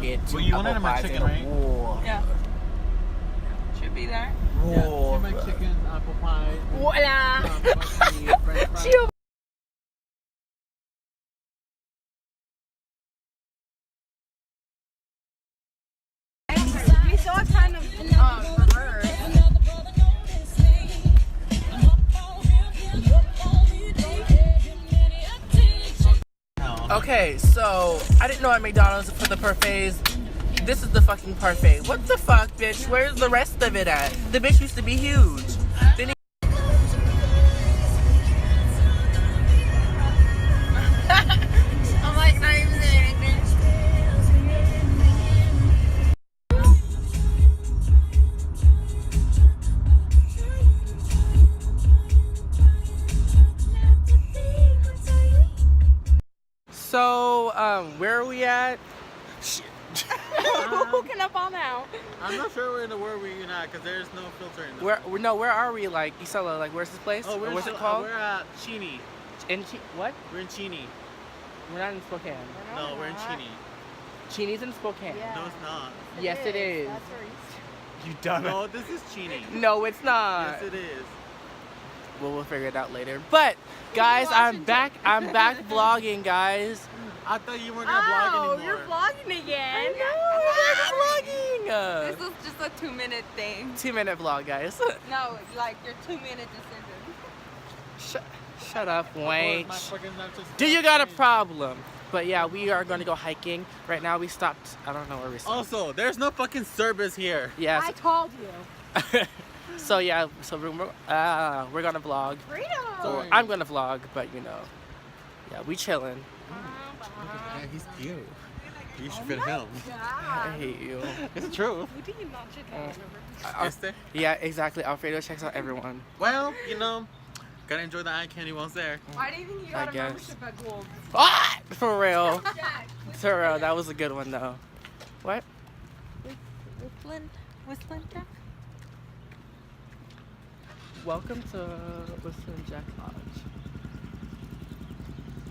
get two Well, you apple wanted pies McChicken, and a right? wall. Yeah. Should be there. Wall. Yeah, chicken, apple pie. Voila. French fries. She we saw a ton of reverse. Okay, so I didn't know at McDonald's for the parfaits. This is the fucking parfait. What the fuck, bitch? Where's the rest of it at? The bitch used to be huge. Then I'm like not even saying anything. So, where are we at? Who can I bomb out? I'm not sure where in the world we're at because there's no filter in there. Where are we? Like, Isela, like, where's this place? Oh, Or what's it called? We're at Cheney. What? We're in Cheney. We're not in Spokane. No, we're in Cheney. Cheney's in Spokane. Yeah. No, it's not. Yes, it is. That's where he's. You dumb. No, this is Cheney. No, it's not. Yes, it is. Well, we'll figure it out later. But, guys, I'm back. I'm back vlogging, guys. I thought you weren't gonna vlog Oh, anymore. you're vlogging again. We're vlogging. This is just a 2-minute thing. 2-minute vlog, guys. No, like your 2-minute decision. Shut up, Wayne. My fucking nuts just Do you got a stopped. problem? But yeah, we are going to go hiking. Right now we stopped. I don't know where we stopped. Also, there's no fucking service here. Yeah. I told you. So yeah, so we're gonna vlog. Freedom. Or I'm gonna vlog, but you know, yeah, we chilling. Yeah, he's cute. You should fit him. I hate you. It's true. Who did you not check out? Este? Yeah, exactly. Alfredo checks out everyone. Well, you know, gotta enjoy the eye candy while it's there. Why do you think you I got a guess. membership at Gold? Ah! For real. Jack. For real, that was a good one though. What? With Flint Jack? Welcome to Whistling Jack Lodge.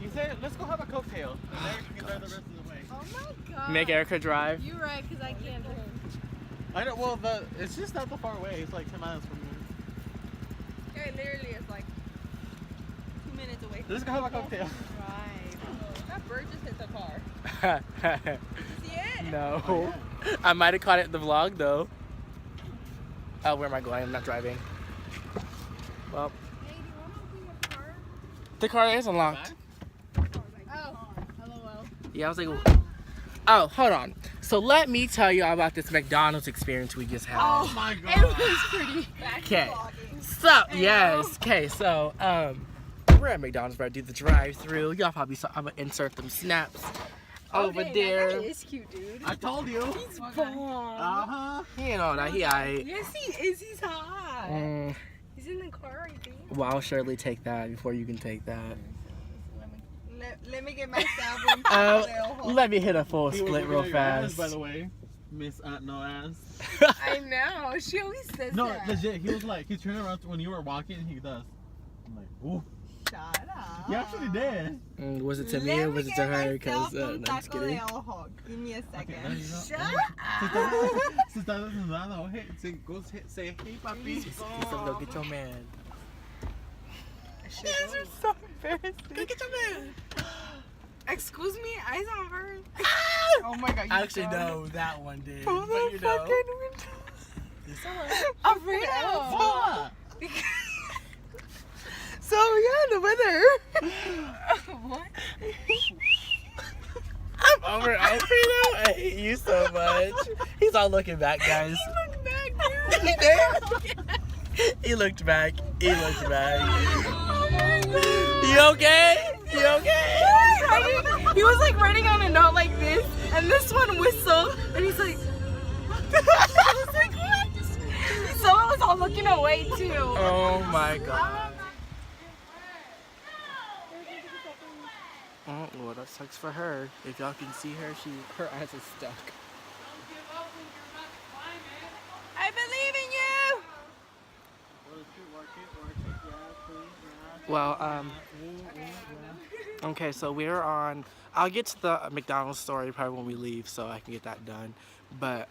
You said, let's go have a cocktail. And then you can drive the rest of the way. Oh my god. Make Erica drive. You're right, because I can't drink. I know, well, it's just not that far away. It's like 10 miles from here. Yeah, literally, it's like 2 minutes away. Let's go have a cocktail. Right. That bird just hit the car. See it? No. I might have caught it in the vlog though. Oh, where am I going? I'm not driving. Well, Hey, do you want to open your car? the car is unlocked. Oh, LOL. Yeah, I was like, oh, hold on. So let me tell you about this McDonald's experience we just had. Oh my It god. was pretty. Okay. So, yes. Okay, so, we're at McDonald's, bro. Do the drive-through. Y'all probably saw. I'm gonna insert them snaps over there. That is cute, dude. I told you. He's bomb. Uh-huh. He ain't all that. He aight. Yes, he is. He's hot. He's in the car, I think. Well, I'll surely take that before you can take that. Let me get myself in. Let me hit a full He was split looking real at your ass, fast. by the way. Miss Aunt No Ass. I know. She always says No, that. legit. He was like, he turned around when you were walking. He does. I'm like, ooh. Shut up. He actually did. Was it to me or was it to her? Because, no, I'm just kidding. Give me a second. Okay, you know- Shut Se está desnudado. Hey, say, hey, papi. He said, go get your man. These are so embarrassing. Go get your man. Excuse me, eyes on her. Oh my god. I actually know that one did. Pull But you the know. fucking window. Alfredo. What? So yeah, the weather. What? I'm over Alfredo. I hate you so much. He's all looking back, guys. Look back, He did. He looked back. He looked back. You okay? You okay? He was like writing on a note like this, and this one whistled, and he's like, I was like, what? Someone was all looking away too. Oh my god. Oh, well, that sucks for her. If y'all can see her, her eyes is stuck. I believe in you. Well, Okay, so we're on. I'll get to the McDonald's story probably when we leave, so I can get that done. But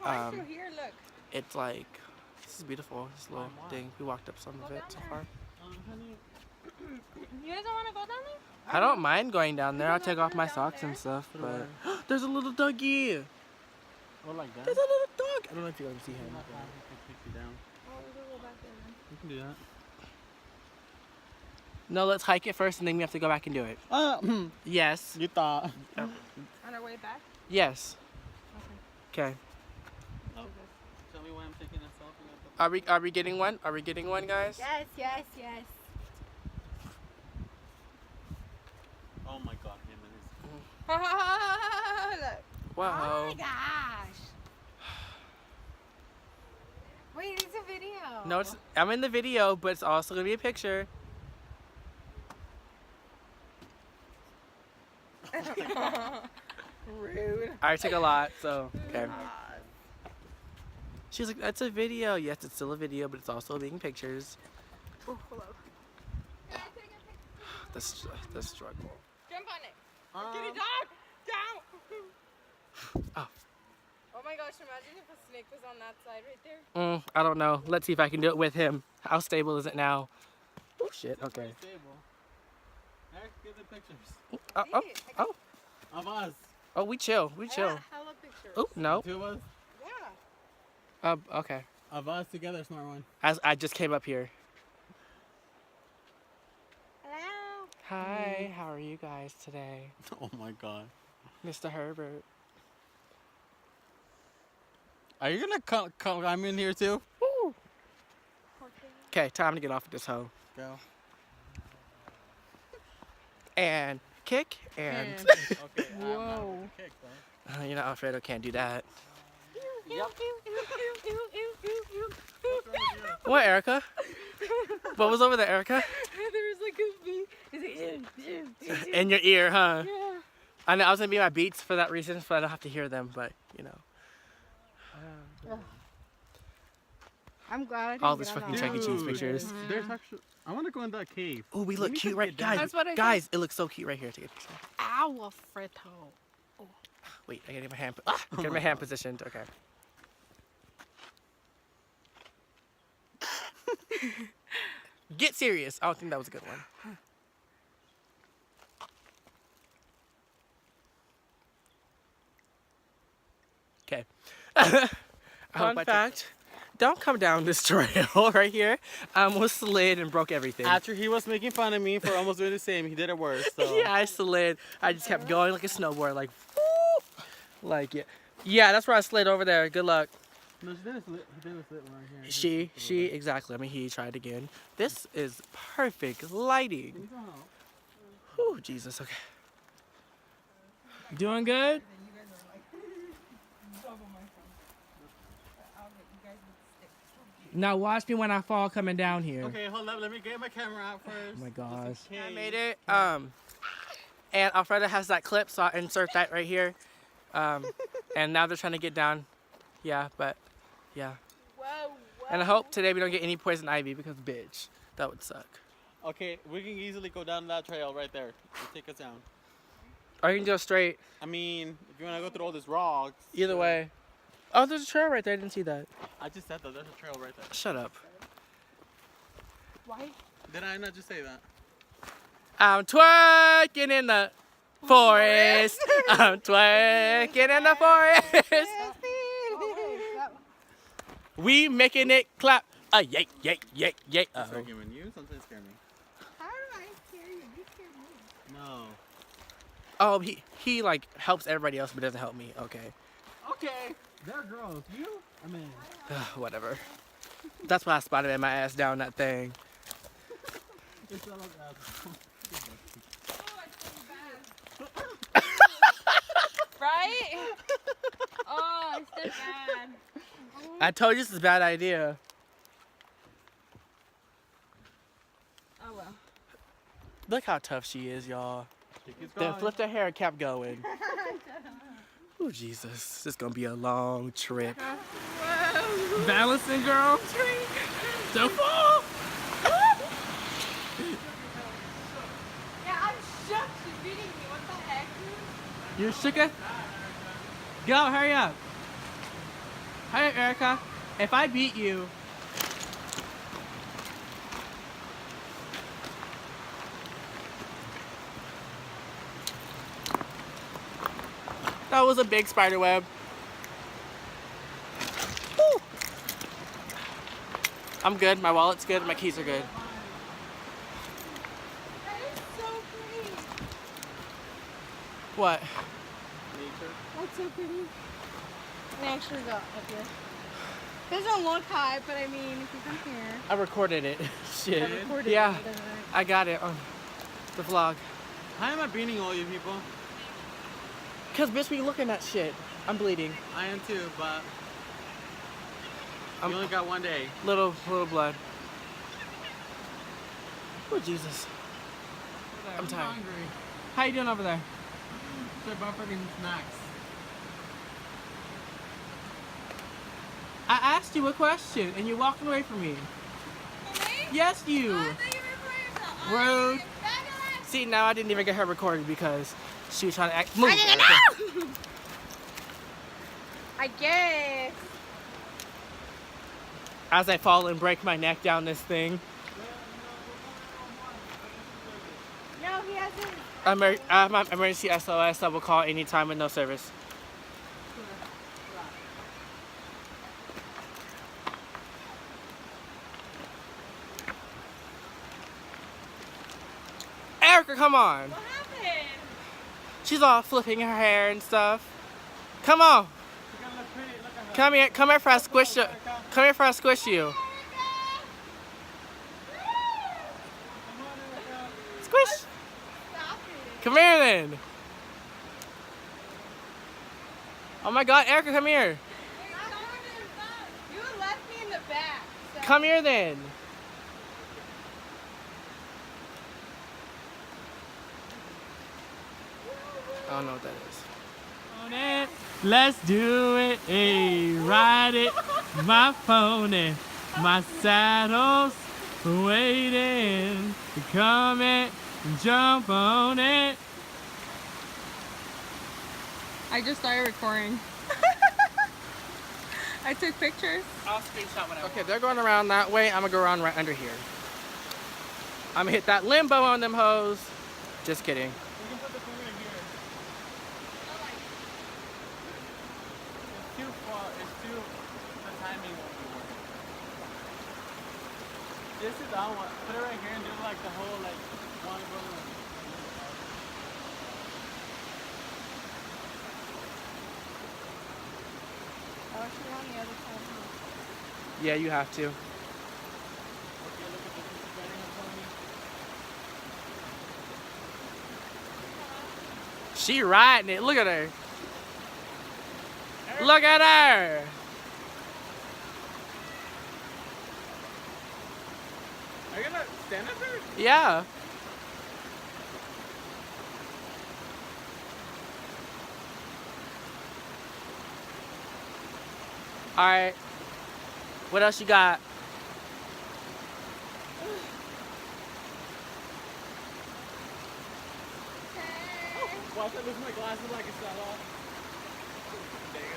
Here, look. it's like this is beautiful. This little thing. We walked up some of it so far. Honey. You guys don't want to go down there? I don't mind going down there. I'll take off my socks and stuff. But there's a little doggy. Or like that. There's a little dog. I don't know if you're gonna see him. Take you down. Oh, we can go back there then. You can do that. No, let's hike it first, and then we have to go back and do it. Yes. You thought. On our way back? Yes. Okay. Tell me why I'm taking a selfie. Are we getting one? Are we getting one, guys? Yes, yes, yes. Oh my god, him and his. Look. Wow. Oh my gosh. Wait, it's a video. No, it's I'm in the video, but it's also gonna be a picture. Rude. I took a lot, so okay. She's like, that's a video. Yes, it's still a video, but it's also being pictures. Oh, hold up. The struggle. Jump on it. Get it, dog. Down. Oh. Oh my gosh, imagine if a snake was on that side right there. I don't know. Let's see if I can do it with him. How stable is it now? Oh shit. Okay. Stable. Eric, get the pictures. Oh. Of us. Oh, we chill. We chill. Hella pictures. Oh no. Two of us. Yeah. Okay. Of us together, smart one. As I just came up here. Hello. Hi. How are you guys today, Oh my god. Mr. Herbert? Are you gonna come I'm in here too? Woo. Okay, time to get off of this hoe. Go. And kick and. Okay. Whoa. Kick, though. You know, Alfredo can't do that. Yep. What, Erica? What was over there, Erica? There was like a bee. It's like, In your ear, huh? yeah. I know I was gonna be my beats for that reason, so I don't have to hear them. But you know, I'm glad I didn't all get this on fucking that Chuck E. one. Cheese Dude, pictures. There's actually. I want to go in that cave. Oh, we look need cute, to right, get down. guys? That's what I Guys, it looks so cute right here. Take a picture. Ow, Alfredo. Wait, I gotta get my hand. Get my hand positioned. Okay. Get serious. I don't think that was a good one. Okay. Fun fact. Don't come down this trail right here. I almost slid and broke everything. After he was making fun of me for almost doing the same, he did it worse. So. Yeah, I slid. I just kept going like a snowboard, like, woo! Like, yeah. Yeah, that's where I slid over there. Good luck. No, he didn't slip right here. She, exactly. I mean, he tried again. This is perfect lighting. Whew, Jesus, okay. Doing good? Now watch me when I fall coming down here. Okay, hold up. Let me get my camera out first. Oh my gosh. Okay. I made it. And Alfredo has that clip, so I'll insert that right here. And now they're trying to get down. Yeah, but yeah. Whoa, whoa. And I hope today we don't get any poison ivy because bitch, that would suck. Okay, we can easily go down that trail right there. It'll take us down. Or you can go straight. I mean, if you want to go through all these rocks. Either way. Oh, there's a trail right there. I didn't see that. I just said that. There's a trail right there. Shut up. Why? Did I not just say that? I'm twerking in the forest. I'm twerking in the forest. We making it clap. Yay, yay, yay, yay. Start human. You sometimes scare me. How do I scare you? You scare me. No. Oh, he like helps everybody else, but doesn't help me. Okay. Okay. They're girls. You? I mean. Whatever. That's why I spotted my ass down that thing. It's not like that. Right? Oh, it's so bad. I told you this is a bad idea. Oh well. Look how tough she is, y'all. She keeps Then going. flipped her hair and kept going. Oh, Jesus. This is going to be a long trip. Balancing, girl. Don't fall. Yeah, I'm shook. She's beating You're Suka? Go, hurry up. Hurry up, Erica. If I beat you... That was a big spider web. Woo. I'm good. My wallet's good. My keys are good. That is so pretty. What? Nature. That's so pretty. Let me actually go up here. Doesn't look high, but I mean, if you come here. I recorded it. Shit. I recorded Yeah. it, doesn't it? I got it on the vlog. How am I beating all you people? Cause bitch, we looking at shit. I'm bleeding. I am too, but I'm you only got one day. little blood. Oh Jesus. I'm tired. hungry. How you doing over there? So buffering snacks. I asked you a question and you're walking away from me. Yes, you. Rude. See, now I didn't even get her recorded because she was trying to act. Move. I didn't know. I guess. As I fall and break my neck down this thing. No, he hasn't. I have my emergency SOS that will call anytime with no service. Erica, come on. What happened? She's all flipping her hair and stuff. Come on. Come here for I squish you. Come here for I squish you. Squish. Stop it. Come here then. Oh my God, Erica, come here. You left me in the back. So. Come here then. I don't know what that is. On it, let's do it, hey, ride it, my pony, my saddle's waiting to come and jump on it. I just started recording. I took pictures. I'll screenshot whatever. Okay, they're going around that way. I'm gonna go around right under here. I'm gonna hit that limbo on them hoes. Just kidding. We can put the camera here. It's too far, the timing won't be working. This is the one. Put it right here and do like the whole like one room. Oh, she's on the other side. Huh? Yeah, you have to. Okay, look at this. This is riding a pony. She riding it. Look at her. Look at her. Are you gonna stand up there? Yeah. All right. What else you got? Watch I lose my glasses like it's fell off. Dang it.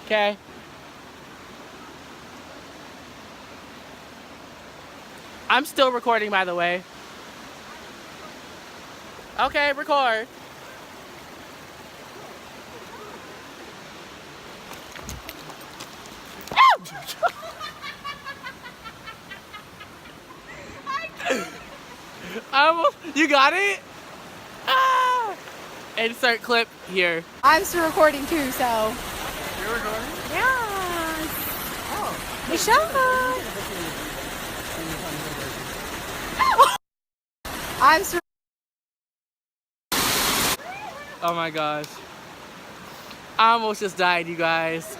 Okay. I'm still recording, by the way. Okay, record. You got it? Ah! Insert clip here. I'm still recording too, so. You're recording? Yes. Oh. Michelle. I'm still. Oh my gosh. I almost just died, you guys.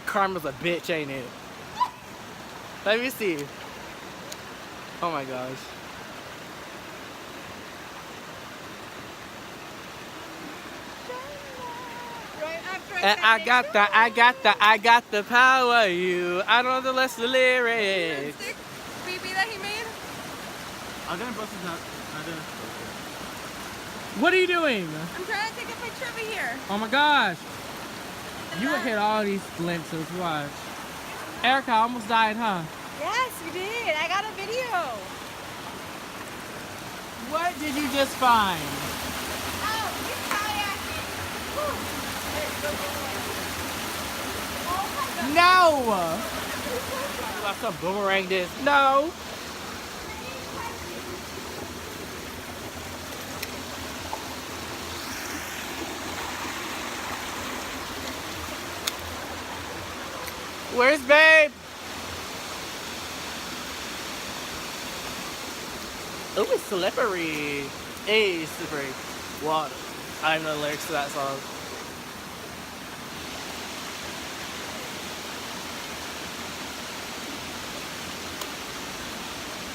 Karma's a bitch, ain't it? Let me see. Oh my gosh. And I got the power. You, I don't know the rest of the lyrics. BB that he made? I'm gonna bust his nut. What are you doing? I'm trying to take a picture of it here. Oh my gosh. You would hit all these glimpses. Watch. Erica almost died, huh? Yes, you did. I got a video. What did you just find? Oh, he's kayaking. No! About some boomerang this. No. Where's babe? Oh, it's slippery. Hey, slippery. Water. I don't know the lyrics to that song.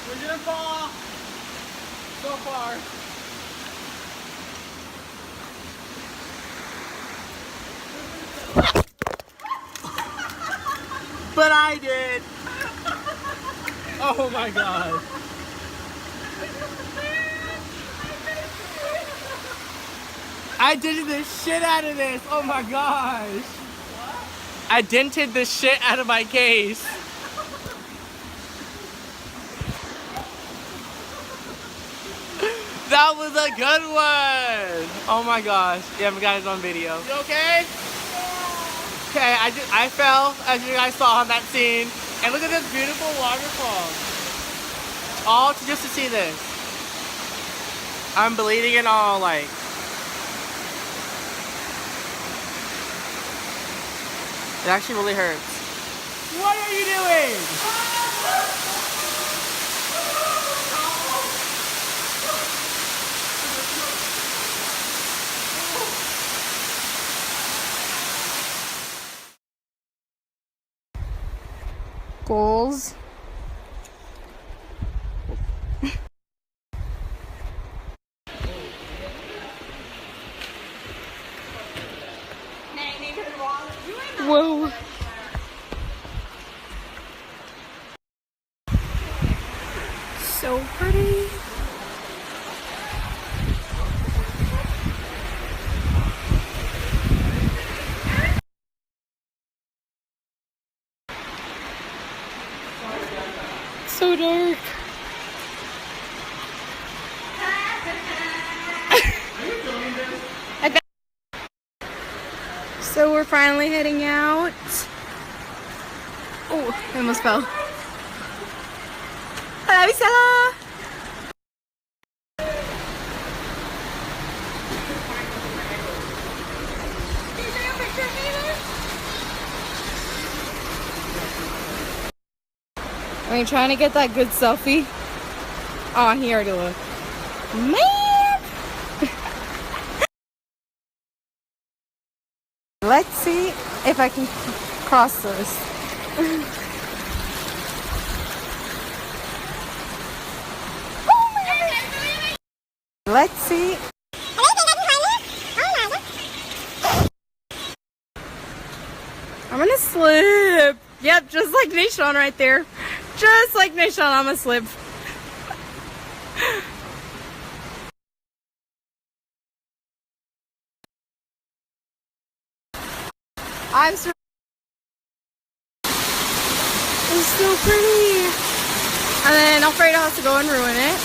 We're gonna fall. So far. But I did. Oh my god. I did the shit out of this. Oh my gosh. I dented the shit out of my case. That was a good one. Oh my gosh. Yeah, we got it on video. You okay? Okay, I fell, as you guys saw on that scene. And look at this beautiful waterfall. All just to see this. I'm bleeding and all, like. It actually really hurts. What are you doing? Goals. Whoa. So pretty. So dark. So we're finally heading out. Oh, I almost fell. Hello, Stella. Can you take a picture of me there? Are you trying to get that good selfie? Oh, he already looked. Man! Let's see if I can cross this. Let's see. I'm gonna slip. Yep, just like Nishon right there. Just like Nishon, I'm gonna slip. It's so pretty. And then Alfredo has to go and ruin it.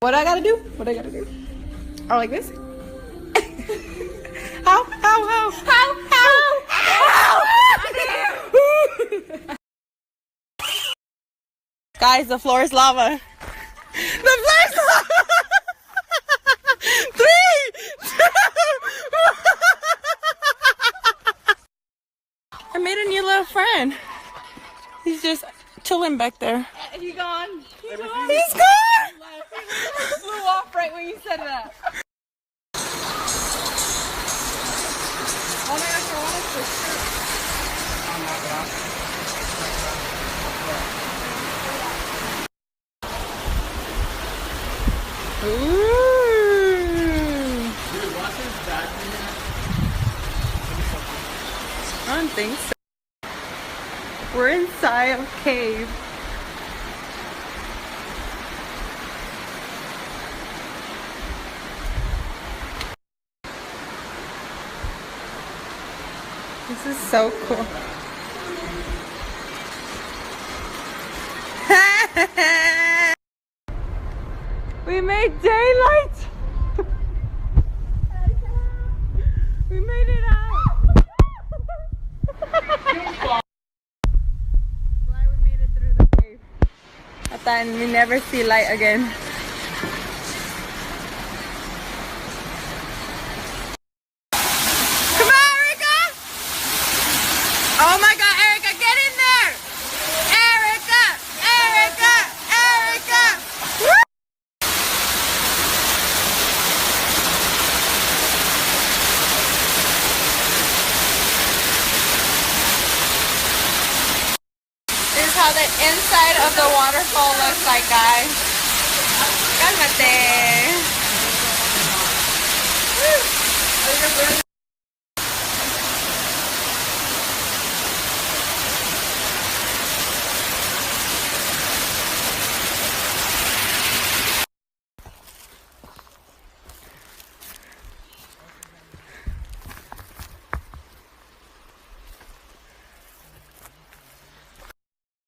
What I gotta do? What I gotta do? Oh, like this? How? Guys, the floor is lava. The floor is lava! 3, 2, 1. I made a new little friend. He's just chilling back there. He's gone. He's gone. He's gone! He flew off right when you said that. Oh my gosh, I want a picture. think so. We're inside a cave. This is so cool. We made daylight! We made it out! Glad we made it through the cave. I thought we never see light again. Come on, Erica! Oh my god, Erica, get in there! Erica! Erica! Erica! Woo! This is how the inside of the waterfall looks like, guys. Cálmate.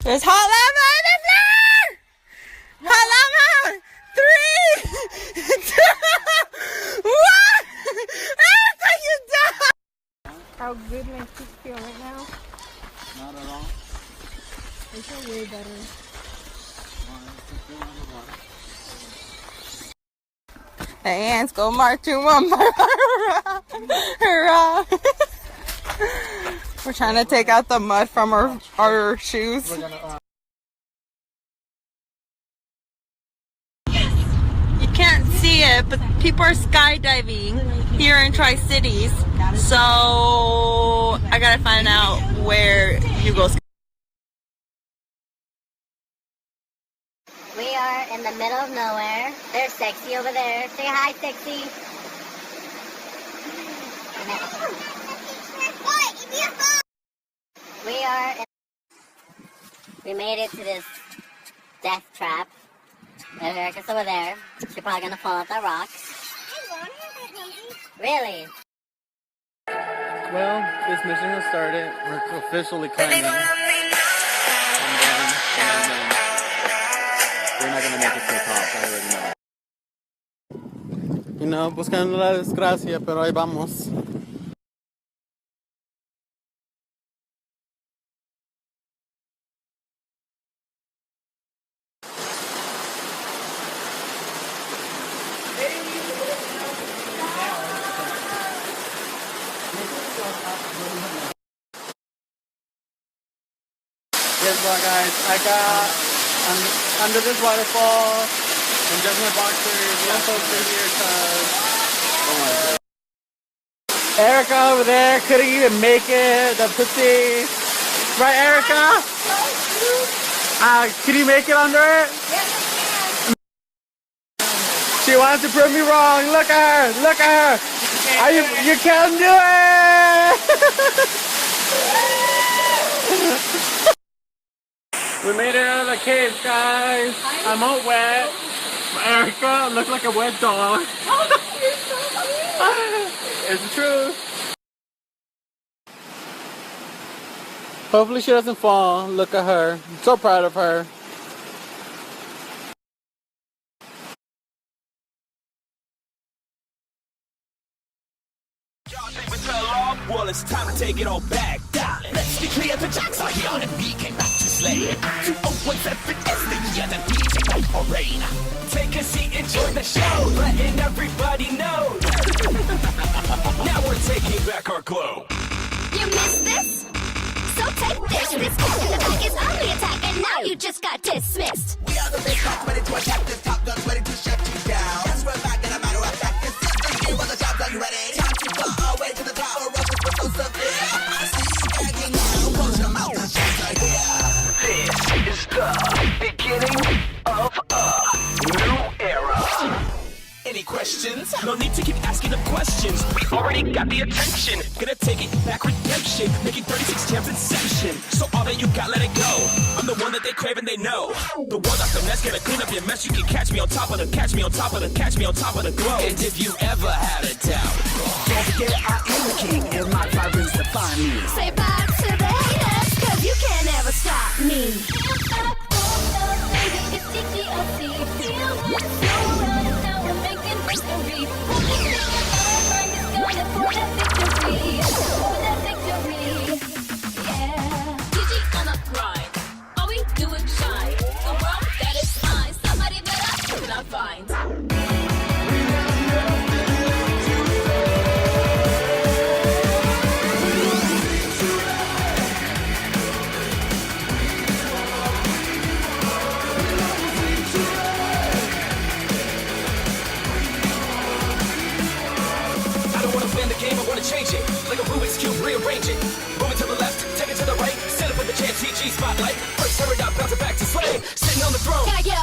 There's hot lava in the floor! Hot lava! 3, 2, 1! Erica, you died! How good my feet feel right now? Not at all. They feel way better. The ants go marching one by one. Hurrah! We're trying to take out the mud from our shoes. You can't see it, but people are skydiving here in Tri-Cities. So I gotta find out where you go. We are in the middle of nowhere. There's Sexy over there. Say hi, Sexy. We made it to this death trap. There's Erica's over there. She's probably gonna fall off the rocks. Really? Well, this mission has started. We're officially climbing. And then we're not gonna make it to the top, I already know. You know, buscando la desgracia, pero ahí vamos. Guess what, guys? I got under this waterfall and just my boxers. One folks are here because oh my god. Erica over there couldn't even make it. The pussy, right, Erica? Can you make it under it? Yes, I can. She wants to prove me wrong. Look at her. Look at her. You can do it. We made it out of the cave, guys. I'm all wet. Erica looks like a wet dog. It's the truth. Hopefully she doesn't fall. Look at her. I'm so proud of her. Well, it's time to take it all back, darling. Let's declare the jacks are here and we came back to slay. 201.7 is the other DJ night for rain. Take a seat, enjoy the show, letting everybody know. Now we're taking back our glow. You missed this? So take this. This cat in the back is only attacking. Now you just got dismissed. We are the big cops ready to attack this top guns ready to shut you down. Yes, we're back in a matter of fact. This is the year where the jobs are you ready? Time to go all way to the top or else it's so severe. I see you gagging now. Close your mouth and shut right here. This is the beginning of a new era. Any questions? directions. No need to keep asking them questions. We already got the attention. Gonna take it back, redemption. Making 36 champs inception. So all that you got, let it go. I'm the one that they crave and they know. The one that's the mess, gonna clean up your mess. You can catch me on top of the, catch me on top of the, catch me on top of the globe. And if you ever had a doubt, don't forget I am the king and my vibrance define me. Say bye to the haters, cause you can't ever stop me. It's TTLC. Feel it, so right now we're making history. Only thing on our mind is going for that victory. For that victory, yeah. DG on the grind. All we do is shine. The world that is mine. Somebody that I cannot find. Change it, like a Rubik's Cube, rearrange it. Move it to the left, take it to the right. Stand up for the chance, TG spotlight. First, turn it up, bounce it back to slay. Sitting on the throne. Can I get